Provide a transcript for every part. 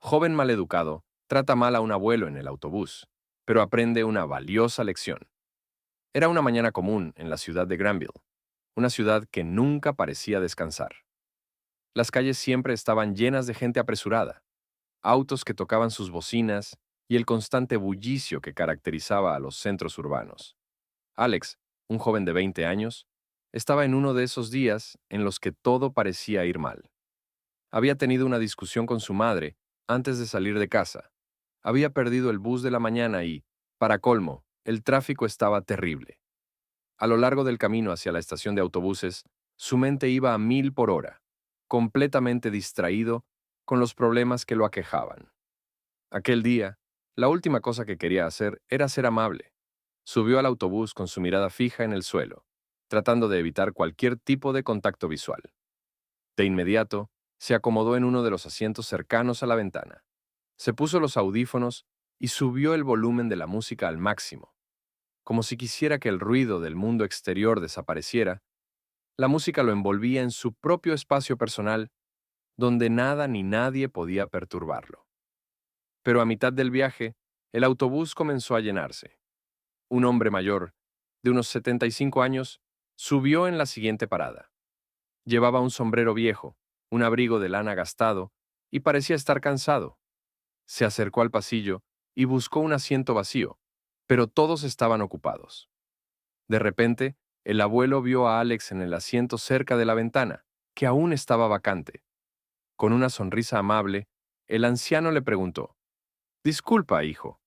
Joven maleducado, trata mal a un abuelo en el autobús, pero aprende una valiosa lección. Era una mañana común en la ciudad de Granville, una ciudad que nunca parecía descansar. Las calles siempre estaban llenas de gente apresurada, autos que tocaban sus bocinas y el constante bullicio que caracterizaba a los centros urbanos. Alex, un joven de 20 años, estaba en uno de esos días en los que todo parecía ir mal. Había tenido una discusión con su madre antes de salir de casa. Había perdido el bus de la mañana y, para colmo, el tráfico estaba terrible. A lo largo del camino hacia la estación de autobuses, su mente iba a 1000 por hora, completamente distraído con los problemas que lo aquejaban. Aquel día, la última cosa que quería hacer era ser amable. Subió al autobús con su mirada fija en el suelo, tratando de evitar cualquier tipo de contacto visual. De inmediato, se acomodó en uno de los asientos cercanos a la ventana. Se puso los audífonos y subió el volumen de la música al máximo. Como si quisiera que el ruido del mundo exterior desapareciera, la música lo envolvía en su propio espacio personal, donde nada ni nadie podía perturbarlo. Pero a mitad del viaje, el autobús comenzó a llenarse. Un hombre mayor, de unos 75 años, subió en la siguiente parada. Llevaba un sombrero viejo, un abrigo de lana gastado, y parecía estar cansado. Se acercó al pasillo y buscó un asiento vacío, pero todos estaban ocupados. De repente, el abuelo vio a Alex en el asiento cerca de la ventana, que aún estaba vacante. Con una sonrisa amable, el anciano le preguntó: «Disculpa, hijo,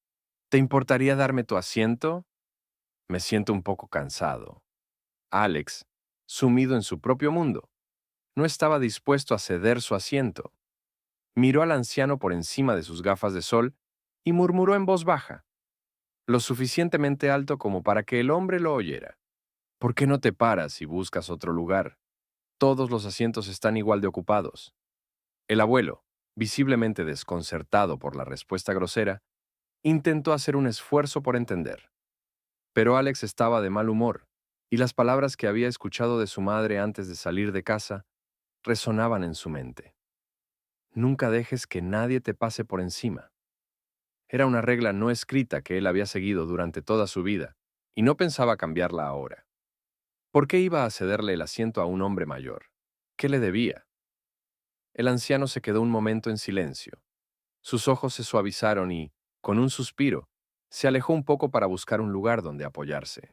¿te importaría darme tu asiento? Me siento un poco cansado». Alex, sumido en su propio mundo, no estaba dispuesto a ceder su asiento. Miró al anciano por encima de sus gafas de sol y murmuró en voz baja, lo suficientemente alto como para que el hombre lo oyera: «¿Por qué no te paras y buscas otro lugar? Todos los asientos están igual de ocupados». El abuelo, visiblemente desconcertado por la respuesta grosera, intentó hacer un esfuerzo por entender. Pero Alex estaba de mal humor, y las palabras que había escuchado de su madre antes de salir de casa resonaban en su mente. Nunca dejes que nadie te pase por encima. Era una regla no escrita que él había seguido durante toda su vida, y no pensaba cambiarla ahora. ¿Por qué iba a cederle el asiento a un hombre mayor? ¿Qué le debía? El anciano se quedó un momento en silencio. Sus ojos se suavizaron y, con un suspiro, se alejó un poco para buscar un lugar donde apoyarse.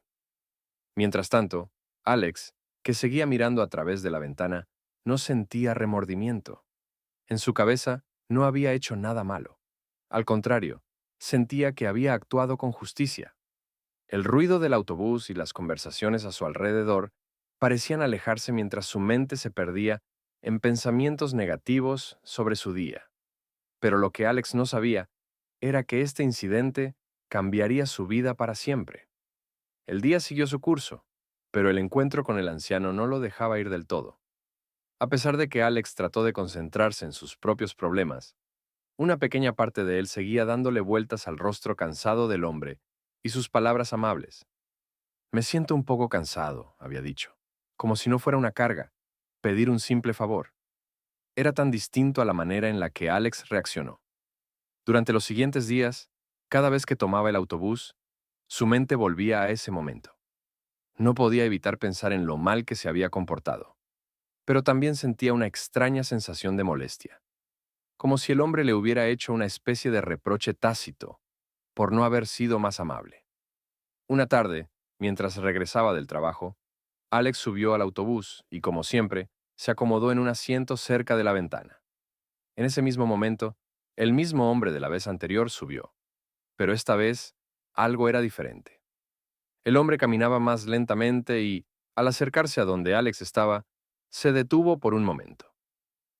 Mientras tanto, Alex, que seguía mirando a través de la ventana, no sentía remordimiento. En su cabeza no había hecho nada malo. Al contrario, sentía que había actuado con justicia. El ruido del autobús y las conversaciones a su alrededor parecían alejarse mientras su mente se perdía en pensamientos negativos sobre su día. Pero lo que Alex no sabía era que este incidente cambiaría su vida para siempre. El día siguió su curso, pero el encuentro con el anciano no lo dejaba ir del todo. A pesar de que Alex trató de concentrarse en sus propios problemas, una pequeña parte de él seguía dándole vueltas al rostro cansado del hombre y sus palabras amables. «Me siento un poco cansado», había dicho, como si no fuera una carga, pedir un simple favor. Era tan distinto a la manera en la que Alex reaccionó. Durante los siguientes días, cada vez que tomaba el autobús, su mente volvía a ese momento. No podía evitar pensar en lo mal que se había comportado, pero también sentía una extraña sensación de molestia, como si el hombre le hubiera hecho una especie de reproche tácito por no haber sido más amable. Una tarde, mientras regresaba del trabajo, Alex subió al autobús y, como siempre, se acomodó en un asiento cerca de la ventana. En ese mismo momento, el mismo hombre de la vez anterior subió, pero esta vez algo era diferente. El hombre caminaba más lentamente y, al acercarse a donde Alex estaba, se detuvo por un momento.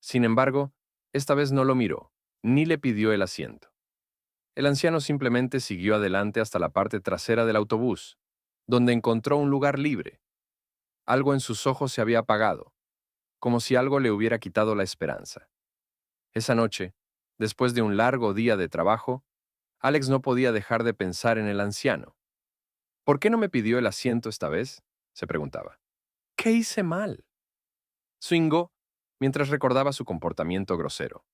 Sin embargo, esta vez no lo miró, ni le pidió el asiento. El anciano simplemente siguió adelante hasta la parte trasera del autobús, donde encontró un lugar libre. Algo en sus ojos se había apagado, como si algo le hubiera quitado la esperanza. Esa noche, después de un largo día de trabajo, Alex no podía dejar de pensar en el anciano. ¿Por qué no me pidió el asiento esta vez?, se preguntaba. ¿Qué hice mal? Swingó mientras recordaba su comportamiento grosero.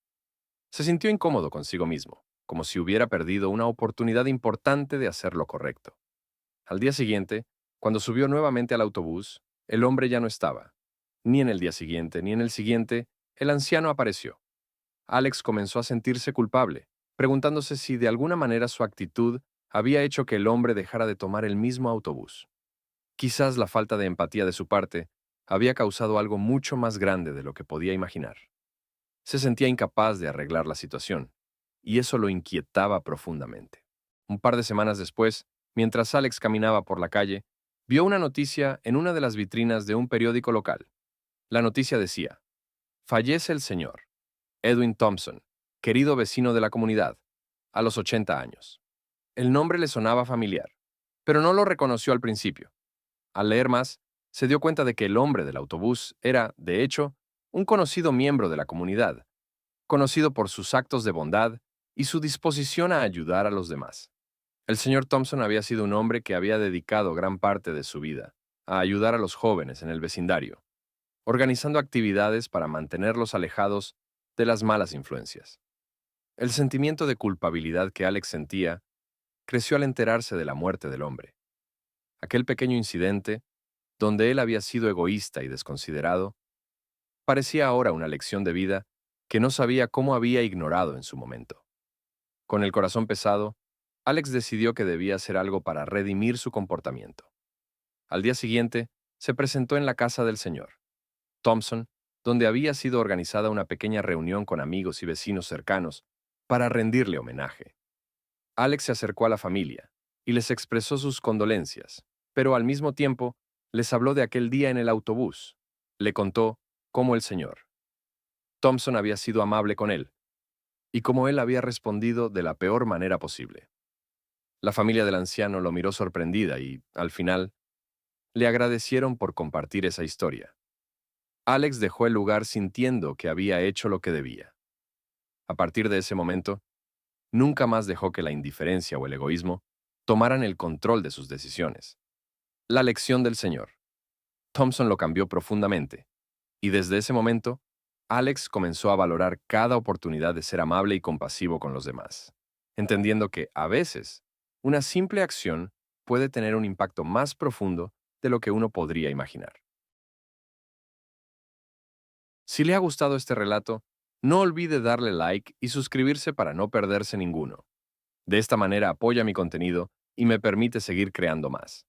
Se sintió incómodo consigo mismo, como si hubiera perdido una oportunidad importante de hacer lo correcto. Al día siguiente, cuando subió nuevamente al autobús, el hombre ya no estaba. Ni en el día siguiente ni en el siguiente, el anciano apareció. Alex comenzó a sentirse culpable, preguntándose si de alguna manera su actitud había hecho que el hombre dejara de tomar el mismo autobús. Quizás la falta de empatía de su parte había causado algo mucho más grande de lo que podía imaginar. Se sentía incapaz de arreglar la situación, y eso lo inquietaba profundamente. Un par de semanas después, mientras Alex caminaba por la calle, vio una noticia en una de las vitrinas de un periódico local. La noticia decía: fallece el señor Edwin Thompson, querido vecino de la comunidad, a los 80 años. El nombre le sonaba familiar, pero no lo reconoció al principio. Al leer más, se dio cuenta de que el hombre del autobús era, de hecho, un conocido miembro de la comunidad, conocido por sus actos de bondad y su disposición a ayudar a los demás. El señor Thompson había sido un hombre que había dedicado gran parte de su vida a ayudar a los jóvenes en el vecindario, organizando actividades para mantenerlos alejados de las malas influencias. El sentimiento de culpabilidad que Alex sentía creció al enterarse de la muerte del hombre. Aquel pequeño incidente, donde él había sido egoísta y desconsiderado, parecía ahora una lección de vida que no sabía cómo había ignorado en su momento. Con el corazón pesado, Alex decidió que debía hacer algo para redimir su comportamiento. Al día siguiente, se presentó en la casa del señor Thompson, donde había sido organizada una pequeña reunión con amigos y vecinos cercanos para rendirle homenaje. Alex se acercó a la familia y les expresó sus condolencias, pero al mismo tiempo les habló de aquel día en el autobús. Le contó cómo el señor Thompson había sido amable con él y cómo él había respondido de la peor manera posible. La familia del anciano lo miró sorprendida y, al final, le agradecieron por compartir esa historia. Alex dejó el lugar sintiendo que había hecho lo que debía. A partir de ese momento, nunca más dejó que la indiferencia o el egoísmo tomaran el control de sus decisiones. La lección del señor Thompson lo cambió profundamente, y desde ese momento, Alex comenzó a valorar cada oportunidad de ser amable y compasivo con los demás, entendiendo que, a veces, una simple acción puede tener un impacto más profundo de lo que uno podría imaginar. Si le ha gustado este relato, no olvide darle like y suscribirse para no perderse ninguno. De esta manera apoya mi contenido y me permite seguir creando más.